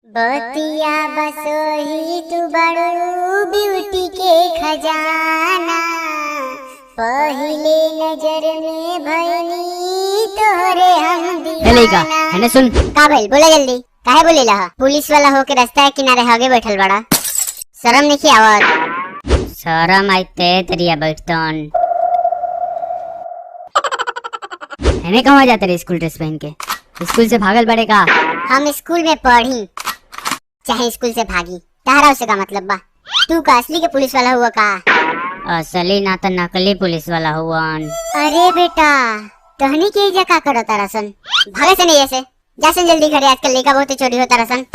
बतिया बसोही तू बड़ू ब्यूटी के खजाना, पहले नजर में भइनी तोरे हम दीवाना। है सुन का भइल बोला जल्दी, काहे बोलेला? पुलिस वाला होके रास्ता के किनारे आगे बैठल बड़ा, शर्म नहीं आवत? शर्म आइते तेरिया बैठतन। हने कहाँ जाते रे स्कूल ड्रेस पहन के? स्कूल से भागल बड़े का? हम स्कूल में पढ़ी चाहे स्कूल से भागी, तारा उसे का मतलब बा? तू का असली के पुलिस वाला हुआ का? असली ना तो नकली पुलिस वाला हुआन। अरे बेटा तहनी के इजा का करो तारासन? भागे से नहीं ऐसे, जासन जल्दी घरे, आजकल लड़का बहुत चोरी होता रसन।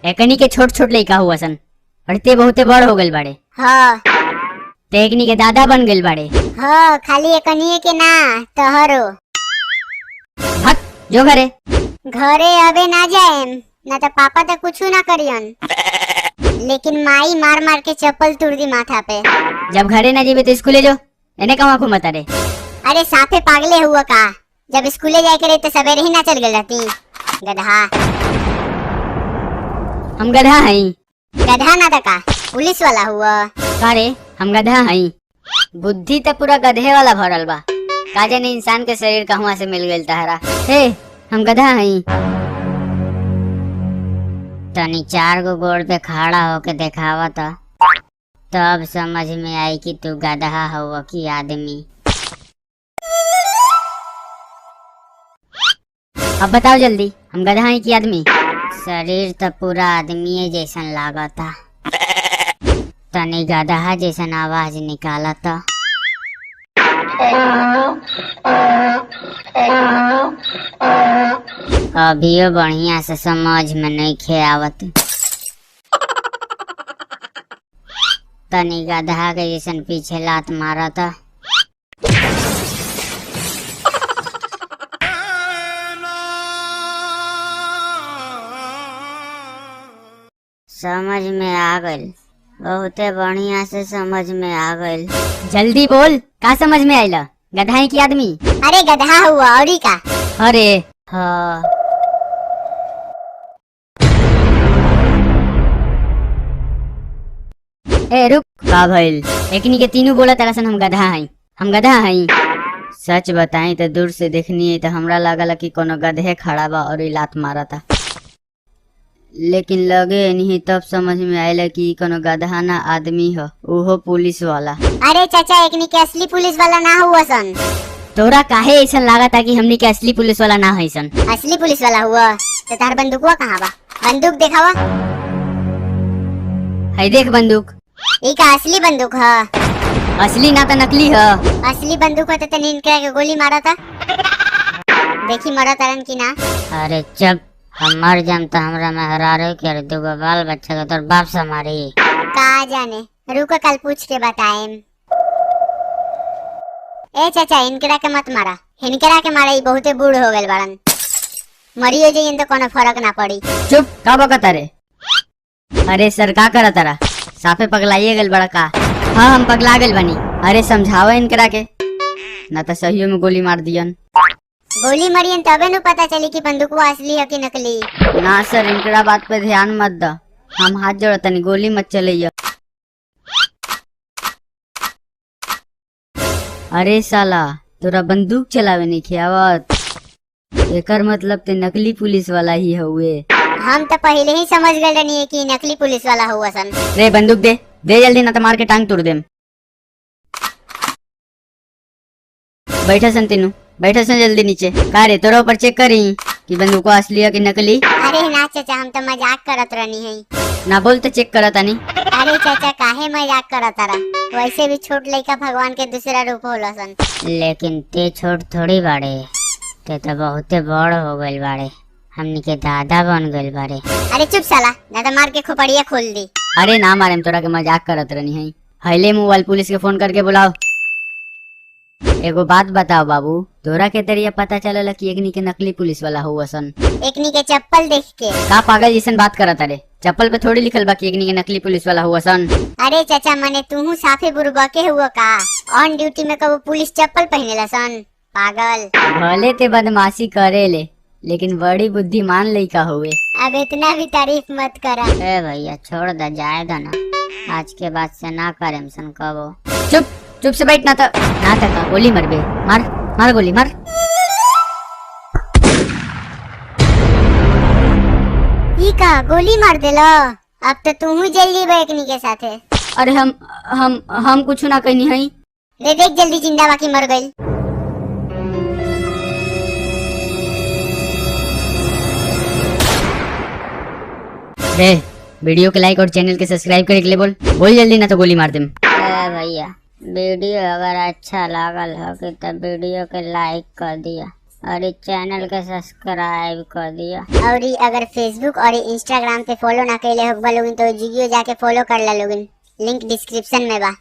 एकनी के छोट छोट लड़का हुआ सन, पढ़ते बहुते बड़ हो गइल बाड़े। हाँ एकनी के दादा बन गइल बाड़े। हाँ खाली एकनी के ना तहरो। भाग जो घरे। घरे अबे ना जाएम ना तो पापा तो कुछ ना करियन, लेकिन माई मार मार के चप्पल तुड़ दी माथा पे। जब घरे ना जीवे तो स्कूले जो, एने कहाँ घूमत रे? अरे साफे पागले हुआ का, जब स्कूले जाए करे तो सवेरे ही ना चल गई रहती। गधा। हम गधा हई? गधा ना का पुलिस वाला हुआ का रे? हम गधा हई? बुद्धि तो पूरा गधे वाला भरल बा, का जाने इंसान के शरीर कहवा से मिल गइल तहरा। हे हम गधा हई? तनी चार गो गोड़ पे खड़ा होके देखावा था, तब समझ में आई कि तू गधा हुआ कि आदमी। अब बताओ जल्दी, हम गधा हैं कि आदमी? शरीर तो पूरा आदमी जैसन लागता, तनी गधा जैसन आवाज निकालता। अभियो बढ़िया से समझ में नहीं खे आवत, तनी गधा के जैसन पीछे लात मारता। समझ में आ गइल, बहुते बढ़िया से समझ में आ गइल। जल्दी बोल, का समझ में आइला? गधा है कि आदमी? अरे गधा हुआ औरी का? अरे हाँ। ए रुक, का भइल? एकनी के तीनों बोला तरसन हम गधा हई, हम गधा हई। सच बताई तो दूर से देखनी है तो हमरा लागला कि कोनो गधे खड़ा बा और लात मारा था, लेकिन लगे नहीं तब समझ में आयला कि कोनो गधा ना आदमी हो, ओहो पुलिस वाला। अरे चाचा एकनी के असली पुलिस वाला ना हुआ सन। तोरा काहे ऐसा लगा था कि हमनी के असली पुलिस वाला ना है सन? असली पुलिस वाला हुआ तो तार बंदूकवा कहाँ बा? बंदूक दिखावा। है देख बंदूक। ई का असली बंदूक है? असली ना तो नकली है। असली बंदूक है तो नींद के गोली मारा था, देखी मरा तरन की ना। अरे चुप, हम मर जाम तो हमरा मेहरारू के दूगो बाल बच्चा के तोर बाप से मारी। का जाने, रुको कल पूछ के बताएम। ए चाचा इनकरा के मत मारा, इनकरा के मारा, ई बहुते बूढ़ हो गए बड़न, मरियो जाइन तो कोनो फर्क ना पड़ी। चुप, का बकत रे? अरे सर का करत रा? साफे पगलाइए गल बड़ा का? हाँ हम पगला गल बनी। अरे समझावा इनकरा के, ना तो सहियो में गोली मार दियन। गोली मरियन तबे न पता चली कि बंदूकवा असली है कि नकली। ना सर इनकरा बात पे ध्यान मत द, हम हाथ जोड़ तनी, गोली मत चलैया। अरे साला तोरा बंदूक चलावे नहीं खियावत, एकर मतलब ते नकली पुलिस वाला ही हुए। हम तो पहले ही समझ गए रहनी कि नकली पुलिस वाला हुआ सन। रे बंदूक दे, दे जल्दी ना तो मार के टांग तोड़ देम। बैठा सन तीनू, बैठा सन जल्दी नीचे। का रे तोरा ऊपर चेक करी कि बंदूक असली है कि नकली? अरे ना चाचा हम तो मजाक करत रहनी है। ना बोल तो चेक करत आनी। अरे चाचा काहे मजाक करत रहा, वैसे भी छोट लड़का भगवान के दूसरा रूप होला सन। लेकिन ते छोट थोड़ी बाड़े, ते तो बहुते बड़ हो गइल बाड़े, हमनी के दादा बन गइल बाड़े। अरे चुप साला, ना तो मार के खोपड़िया खोल दी। अरे ना मारेम, तोरा के मजाक करत रहनी है। हईले मोबाइल पुलिस के फोन करके बुलाओ। एगो बात बताओ बाबू, तोरा के तरिया पता चलला कि एकनी के नकली पुलिस वाला हुआ सन? एकनी के चप्पल देख के। का पागल जैसन बात करत अरे? चप्पल पे थोड़ी लिखल बा कि एकनी के नकली पुलिस वाला हुआ सन। अरे चाचा मने तू साफे बुरबके हुआ का? ऑन ड्यूटी में कबो पुलिस चप्पल पहनेला सन? पागल। भले ते बदमाशी करे ले, लेकिन बड़ी बुद्धिमान लड़का हुए। अब इतना भी तारीफ मत करा। ए भैया छोड़ दे, जाए दो ना, आज के बाद से ना करें सन कबो। चुप चुप से बैठ, ना तो गोली मर बे, मार मार गोली मार। ई का गोली मार देलो, अब तो तू जेल जीबे एकनी के साथे। अरे हम कुछ ना कहनी है। रे देख जल्दी जिंदा बाकी मर गई। रे वीडियो के लाइक और चैनल के सब्सक्राइब करे के लिए बोल जल्दी, ना तो गोली मार देम। भैया वीडियो अगर अच्छा लागल हो तो वीडियो के लाइक कर दिया और इस चैनल के सब्सक्राइब कर दिया। और अगर फेसबुक और इंस्टाग्राम पे फॉलो ना कैले हो लोगिन तो जियो जाके फॉलो कर ला लोगिन, लिंक डिस्क्रिप्शन में बा।